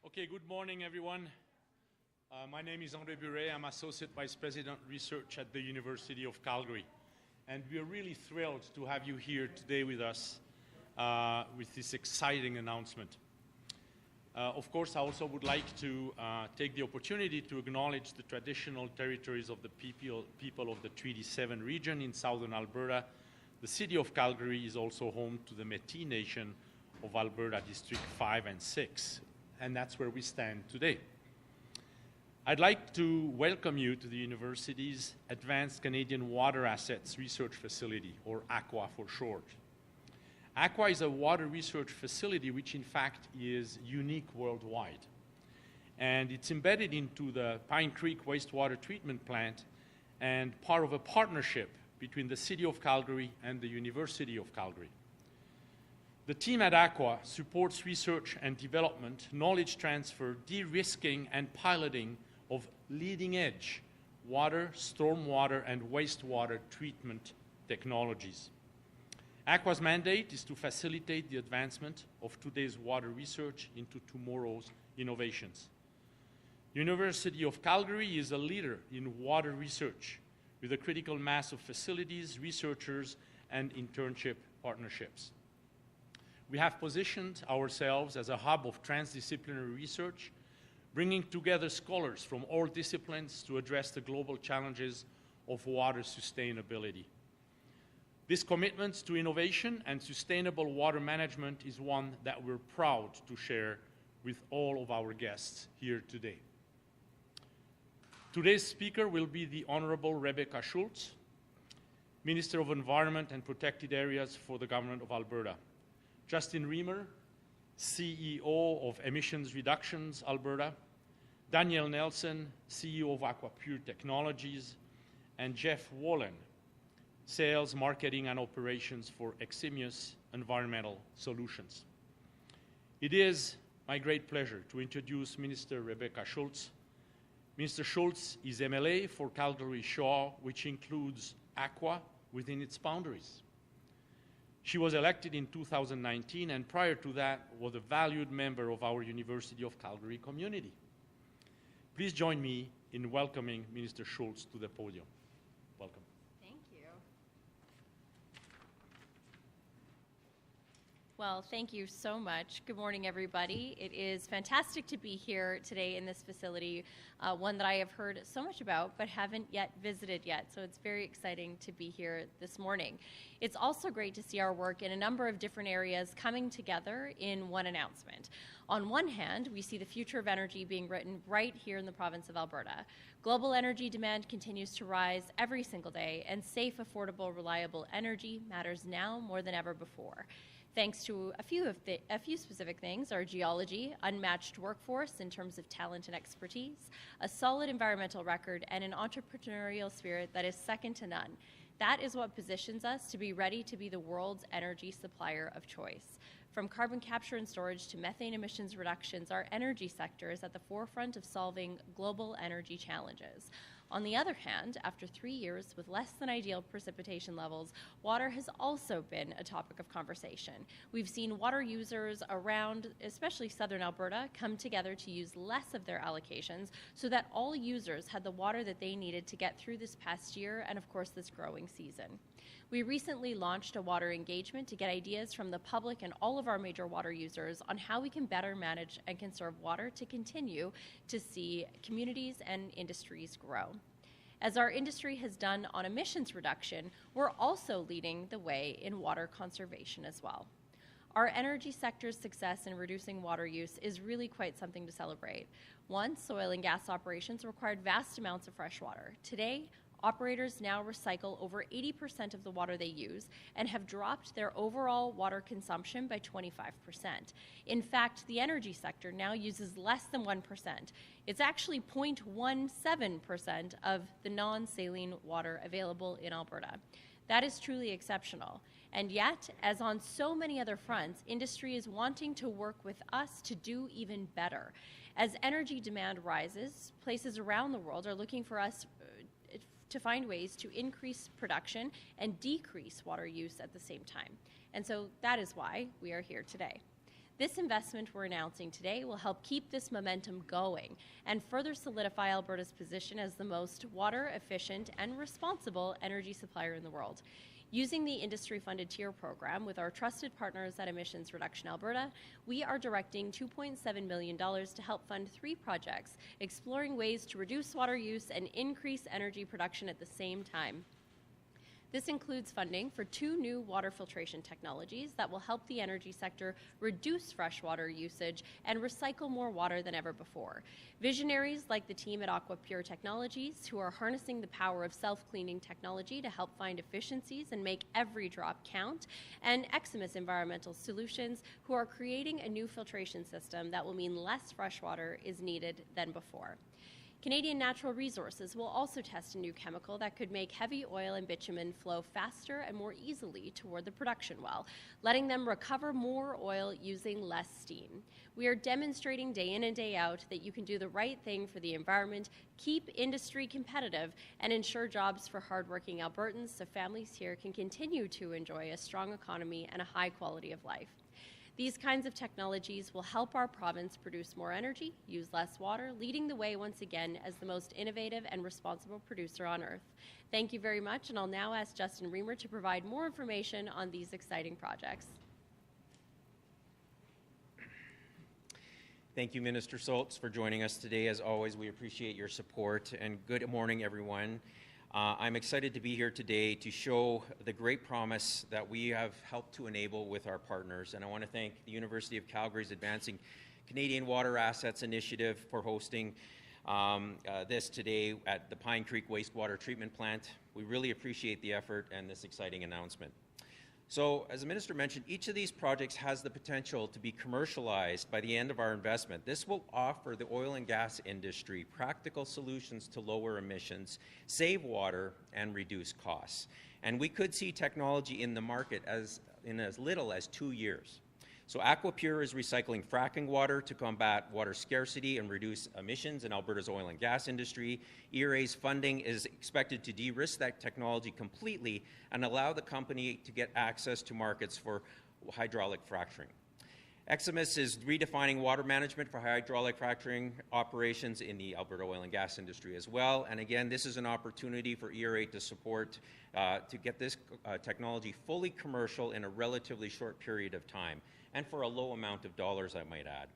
Okay, good morning, everyone. My name is André Buret. I'm Associate Vice President Research at the University of Calgary. And we are really thrilled to have you here today with us with this exciting announcement. Of course, I also would like to take the opportunity to acknowledge the traditional territories of the people of the Treaty 7 region in southern Alberta. The city of Calgary is also home to the Métis Nation of Alberta District 5 and 6. And that's where we stand today. I'd like to welcome you to the university's Advanced Canadian Water Assets Research Facility, or ACWA for short. ACWA is a water research facility which in fact is unique worldwide. And it's embedded into the Pine Creek wastewater treatment plant and part of a partnership between the City of Calgary and the University of Calgary. The team at ACWA supports research and development, knowledge transfer, de-risking, and piloting of leading-edge water, stormwater, and wastewater treatment technologies. ACWA's mandate is to facilitate the advancement of today's water research into tomorrow's innovations. University of Calgary is a leader in water research with a critical mass of facilities, researchers, and internship partnerships. We have positioned ourselves as a hub of transdisciplinary research, bringing together scholars from all disciplines to address the global challenges of water sustainability. This commitment to innovation and sustainable water management is one that we're proud to share with all of our guests here today. Today's speaker will be the Honorable Rebecca Schulz, Minister of Environment and Protected Areas for the Government of Alberta. Justin Reamer, CEO of Emissions Reductions Alberta, Daniel Nelson, CEO of Aquapure Technologies, and Jeff Wallen, Sales, Marketing, and Operations for Eximus Environmental Solutions. It is my great pleasure to introduce Minister Rebecca Schulz. Minister Schulz is MLA for Calgary Shaw, which includes ACWA within its boundaries. She was elected in 2019, and prior to that was a valued member of our University of Calgary community. Please join me in welcoming Minister Schulz to the podium. Welcome. Thank you. Well, thank you so much. Good morning, everybody. It is fantastic to be here today in this facility, one that I have heard so much about but haven't yet visited yet. So it's very exciting to be here this morning. It's also great to see our work in a number of different areas coming together in one announcement. On one hand, we see the future of energy being written right here in the province of Alberta. Global energy demand continues to rise every single day, and safe, affordable, reliable energy matters now more than ever before. Thanks to a few specific things: our geology, unmatched workforce in terms of talent and expertise, a solid environmental record, and an entrepreneurial spirit that is second to none. That is what positions us to be ready to be the world's energy supplier of choice. From carbon capture and storage to methane emissions reductions, our energy sector is at the forefront of solving global energy challenges. On the other hand, after 3 years with less than ideal precipitation levels, water has also been a topic of conversation. We've seen water users around, especially southern Alberta, come together to use less of their allocations so that all users had the water that they needed to get through this past year and, of course, this growing season. We recently launched a water engagement to get ideas from the public and all of our major water users on how we can better manage and conserve water to continue to see communities and industries grow. As our industry has done on emissions reduction, we're also leading the way in water conservation as well. Our energy sector's success in reducing water use is really quite something to celebrate. Once, oil and gas operations required vast amounts of fresh water. Today, operators now recycle over 80% of the water they use and have dropped their overall water consumption by 25%. In fact, the energy sector now uses less than 1%. It's actually 0.17% of the non-saline water available in Alberta. That is truly exceptional. And yet, as on so many other fronts, industry is wanting to work with us to do even better. As energy demand rises, places around the world are looking for us to find ways to increase production and decrease water use at the same time. And so that is why we are here today. This investment we're announcing today will help keep this momentum going and further solidify Alberta's position as the most water-efficient and responsible energy supplier in the world. Using the industry-funded TIER program with our trusted partners at Emissions Reduction Alberta, we are directing $2.7 million to help fund 3 projects, exploring ways to reduce water use and increase energy production at the same time. This includes funding for 2 new water filtration technologies that will help the energy sector reduce freshwater usage and recycle more water than ever before. Visionaries like the team at Aquapure Technologies, who are harnessing the power of self-cleaning technology to help find efficiencies and make every drop count, and Eximus Environmental Solutions, who are creating a new filtration system that will mean less freshwater is needed than before. Canadian Natural Resources will also test a new chemical that could make heavy oil and bitumen flow faster and more easily toward the production well, letting them recover more oil using less steam. We are demonstrating day in and day out that you can do the right thing for the environment, keep industry competitive, and ensure jobs for hardworking Albertans so families here can continue to enjoy a strong economy and a high quality of life. These kinds of technologies will help our province produce more energy, use less water, leading the way once again as the most innovative and responsible producer on Earth. Thank you very much, and I'll now ask Justin Reamer to provide more information on these exciting projects. Thank you, Minister Schulz, for joining us today. As always, we appreciate your support, and good morning, everyone. I'm excited to be here today to show the great promise that we have helped to enable with our partners. And I want to thank the University of Calgary's Advancing Canadian Water Assets Initiative for hosting this today at the Pine Creek Wastewater Treatment Plant. We really appreciate the effort and this exciting announcement. So, as the Minister mentioned, each of these projects has the potential to be commercialized by the end of our investment. This will offer the oil and gas industry practical solutions to lower emissions, save water, and reduce costs. And we could see technology in the market in as little as 2 years. So Aquapure is recycling fracking water to combat water scarcity and reduce emissions in Alberta's oil and gas industry. ERA's funding is expected to de-risk that technology completely and allow the company to get access to markets for hydraulic fracturing. Eximus is redefining water management for hydraulic fracturing operations in the Alberta oil and gas industry as well. And again, this is an opportunity for ERA to support, to get this technology fully commercial in a relatively short period of time, and for a low amount of dollars, I might add.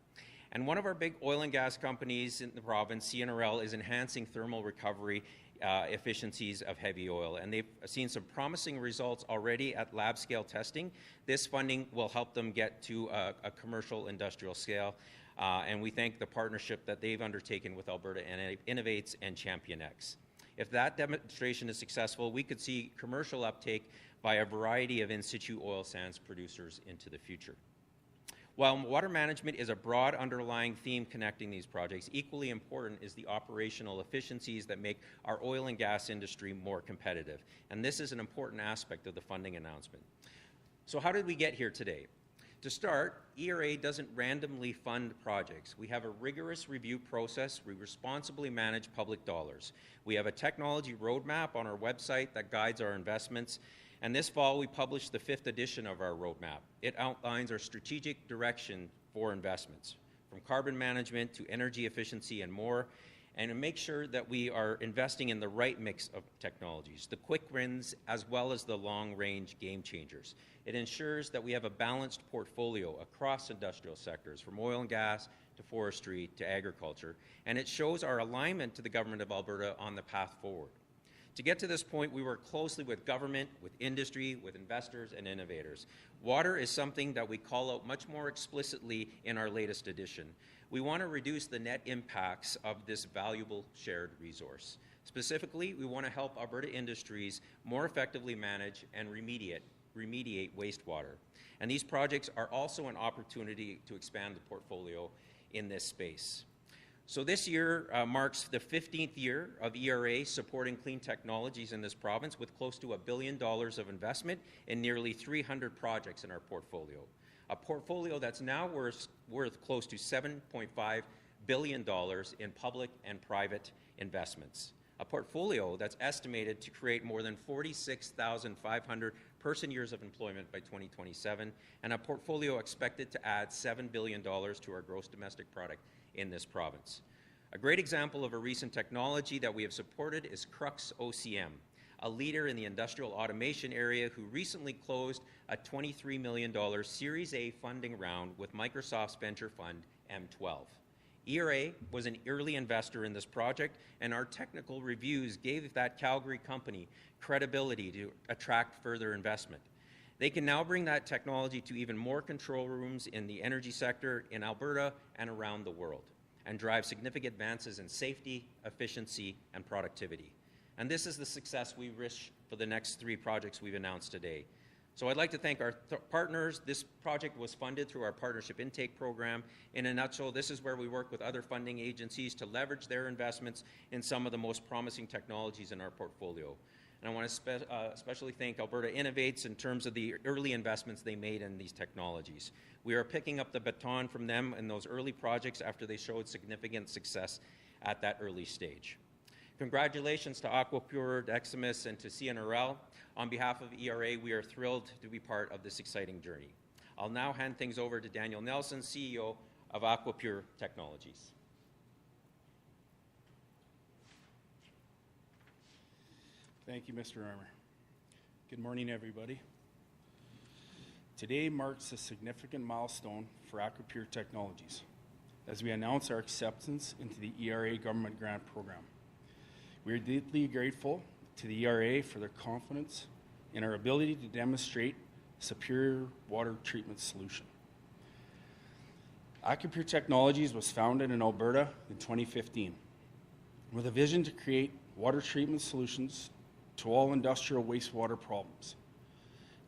And one of our big oil and gas companies in the province, CNRL, is enhancing thermal recovery efficiencies of heavy oil, and they've seen some promising results already at lab scale testing. This funding will help them get to a commercial industrial scale, and we thank the partnership that they've undertaken with Alberta Innovates and ChampionX. If that demonstration is successful, we could see commercial uptake by a variety of in-situ oil sands producers into the future. While water management is a broad underlying theme connecting these projects, equally important is the operational efficiencies that make our oil and gas industry more competitive. And this is an important aspect of the funding announcement. So how did we get here today? To start, ERA doesn't randomly fund projects. We have a rigorous review process. We responsibly manage public dollars. We have a technology roadmap on our website that guides our investments. And this fall, we published the 5th edition of our roadmap. It outlines our strategic direction for investments, from carbon management to energy efficiency and more, and to make sure that we are investing in the right mix of technologies, the quick wins as well as the long-range game changers. It ensures that we have a balanced portfolio across industrial sectors, from oil and gas to forestry to agriculture, and it shows our alignment to the Government of Alberta on the path forward. To get to this point, we work closely with government, with industry, with investors, and innovators. Water is something that we call out much more explicitly in our latest edition. We want to reduce the net impacts of this valuable shared resource. Specifically, we want to help Alberta industries more effectively manage and remediate wastewater. And these projects are also an opportunity to expand the portfolio in this space. So this year marks the 15th year of ERA supporting clean technologies in this province, with close to $1 billion of investment in nearly 300 projects in our portfolio. A portfolio that's now worth close to $7.5 billion in public and private investments. A portfolio that's estimated to create more than 46,500 person years of employment by 2027, and a portfolio expected to add $7 billion to our gross domestic product in this province. A great example of a recent technology that we have supported is Crux OCM, a leader in the industrial automation area who recently closed a $23 million Series A funding round with Microsoft's venture fund M12. ERA was an early investor in this project, and our technical reviews gave that Calgary company credibility to attract further investment. They can now bring that technology to even more control rooms in the energy sector in Alberta and around the world, and drive significant advances in safety, efficiency, and productivity. And this is the success we wish for the next 3 projects we've announced today. So I'd like to thank our partners. This project was funded through our partnership intake program. In a nutshell, this is where we work with other funding agencies to leverage their investments in some of the most promising technologies in our portfolio. And I want to especially thank Alberta Innovates in terms of the early investments they made in these technologies. We are picking up the baton from them in those early projects after they showed significant success at that early stage. Congratulations to Aquapure, to Eximus, and to CNRL. On behalf of ERA, we are thrilled to be part of this exciting journey. I'll now hand things over to Daniel Nelson, CEO of Aquapure Technologies. Thank you, Mr. Armour. Good morning, everybody. Today marks a significant milestone for Aquapure Technologies as we announce our acceptance into the ERA government grant program. We are deeply grateful to the ERA for their confidence in our ability to demonstrate superior water treatment solution. Aquapure Technologies was founded in Alberta in 2015 with a vision to create water treatment solutions to all industrial wastewater problems.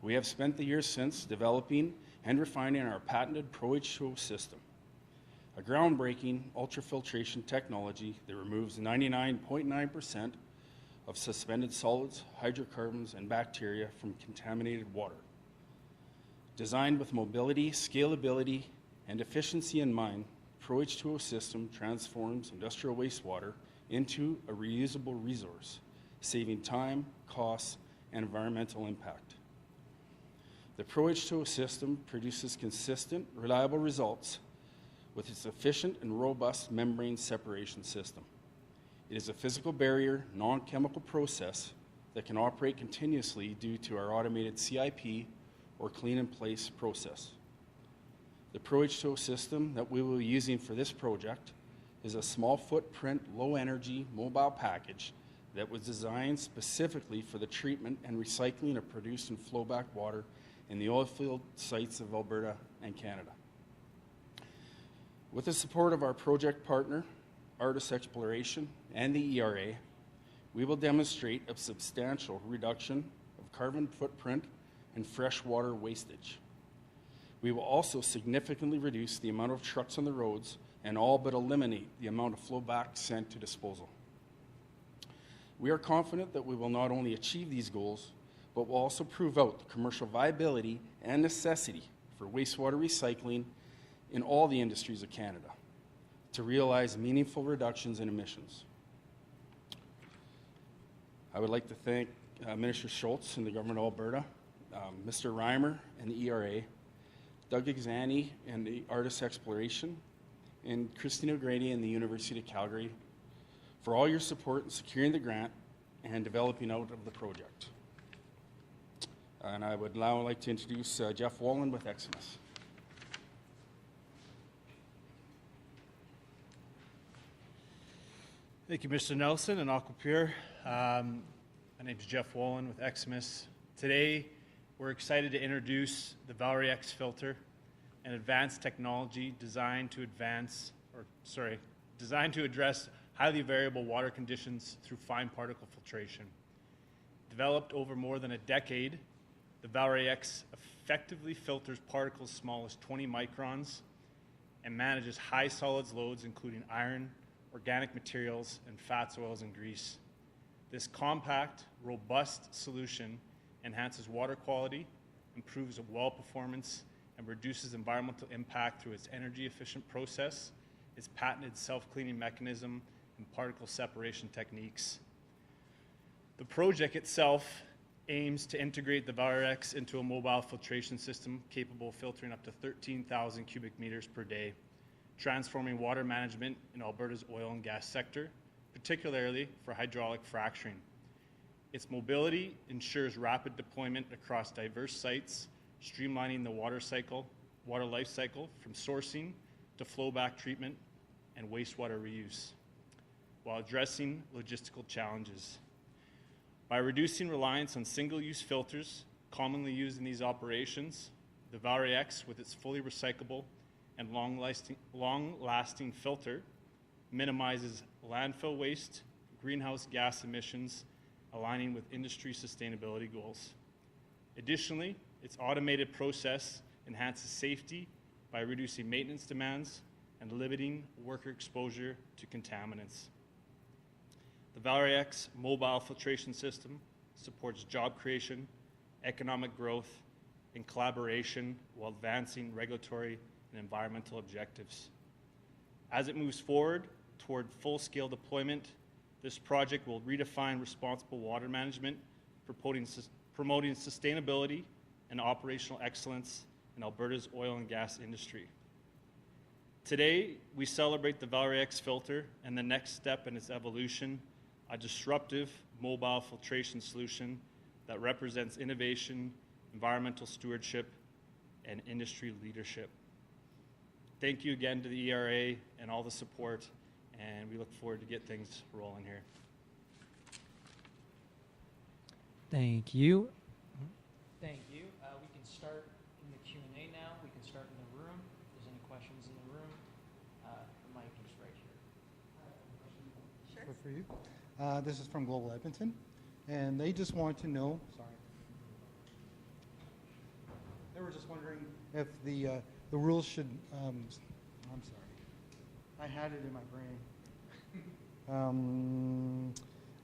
We have spent the years since developing and refining our patented Pro-H2O system, a groundbreaking ultrafiltration technology that removes 99.9% of suspended solids, hydrocarbons, and bacteria from contaminated water. Designed with mobility, scalability, and efficiency in mind, Pro-H2O system transforms industrial wastewater into a reusable resource, saving time, costs, and environmental impact. The Pro-H2O system produces consistent, reliable results with its efficient and robust membrane separation system. It is a physical barrier, non-chemical process that can operate continuously due to our automated CIP or clean-in-place process. The Pro-H2O system that we will be using for this project is a small footprint, low-energy mobile package that was designed specifically for the treatment and recycling of produced and flowback water in the oilfield sites of Alberta and Canada. With the support of our project partner, Artis Exploration, and the ERA, we will demonstrate a substantial reduction of carbon footprint and freshwater wastage. We will also significantly reduce the amount of trucks on the roads and all but eliminate the amount of flowback sent to disposal. We are confident that we will not only achieve these goals, but will also prove out the commercial viability and necessity for wastewater recycling in all the industries of Canada to realize meaningful reductions in emissions. I would like to thank Minister Schulz and the Government of Alberta, Mr. Reimer and the ERA, Doug Exani and the Artis Exploration, and Christine O'Grady and the University of Calgary for all your support in securing the grant and developing out of the project. And I would now like to introduce Jeff Wallen with Eximus. Thank you, Mr. Nelson and Aquapure. My name is Jeff Wallen with Eximus. Today, we're excited to introduce the Valory-X filter, an advanced technology designed to address highly variable water conditions through fine particle filtration. Developed over more than a decade, the Valory-X effectively filters particles small as 20 microns and manages high solids loads including iron, organic materials, and fats, oils, and grease. This compact, robust solution enhances water quality, improves well performance, and reduces environmental impact through its energy-efficient process, its patented self-cleaning mechanism, and particle separation techniques. The project itself aims to integrate the ValorX into a mobile filtration system capable of filtering up to 13,000 cubic meters per day, transforming water management in Alberta's oil and gas sector, particularly for hydraulic fracturing. Its mobility ensures rapid deployment across diverse sites, streamlining the water life cycle from sourcing to flowback treatment and wastewater reuse, while addressing logistical challenges. By reducing reliance on single-use filters commonly used in these operations, the ValorX, with its fully recyclable and long-lasting filter, minimizes landfill waste, greenhouse gas emissions, aligning with industry sustainability goals. Additionally, its automated process enhances safety by reducing maintenance demands and limiting worker exposure to contaminants. The ValorX mobile filtration system supports job creation, economic growth, and collaboration while advancing regulatory and environmental objectives. As it moves forward toward full-scale deployment, this project will redefine responsible water management, promoting sustainability and operational excellence in Alberta's oil and gas industry. Today, we celebrate the ValorX filter and the next step in its evolution, a disruptive mobile filtration solution that represents innovation, environmental stewardship, and industry leadership. Thank you again to the ERA and all the support, and we look forward to get things rolling here. Thank you. Thank you. We can start in the Q&A now. We can start in the room. If there's any questions in the room, the mic is right here. Sure. For you. This is from Global Edmonton, and they just want to know, they were just wondering if the rules should, I'm sorry, I had it in my brain.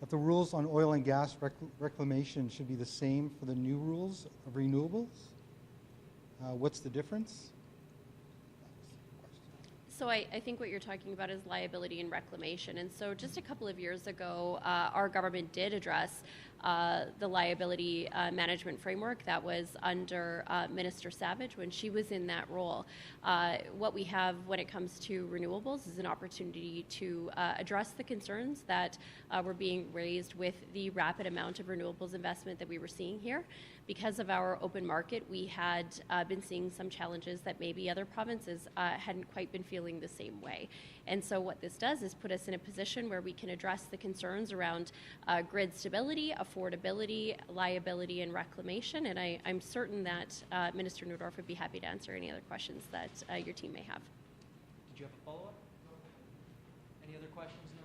If the rules on oil and gas reclamation should be the same for the new rules of renewables, what's the difference? So I think what you're talking about is liability and reclamation. And so just a couple of years ago, our government did address the liability management framework that was under Minister Savage when she was in that role. What we have when it comes to renewables is an opportunity to address the concerns that were being raised with the rapid amount of renewables investment that we were seeing here. Because of our open market, we had been seeing some challenges that maybe other provinces hadn't quite been feeling the same way. And so what this does is put us in a position where we can address the concerns around grid stability, affordability, liability, and reclamation. And I'm certain that Minister Neudorf would be happy to answer any other questions that your team may have. Did you have a follow-up? Any other questions in the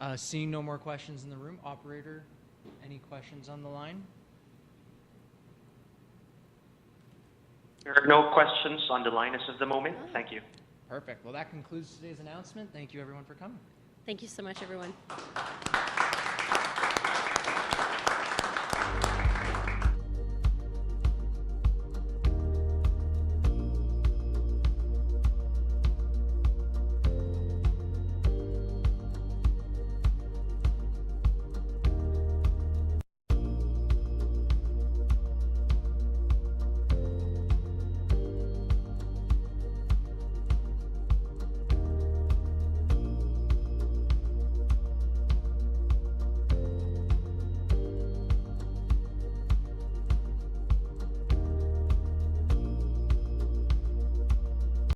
room? Seeing no more questions in the room, operator, any questions on the line? There are no questions on the line as of the moment. Thank you. Perfect. Well, that concludes today's announcement. Thank you, everyone, for coming. Thank you so much, everyone.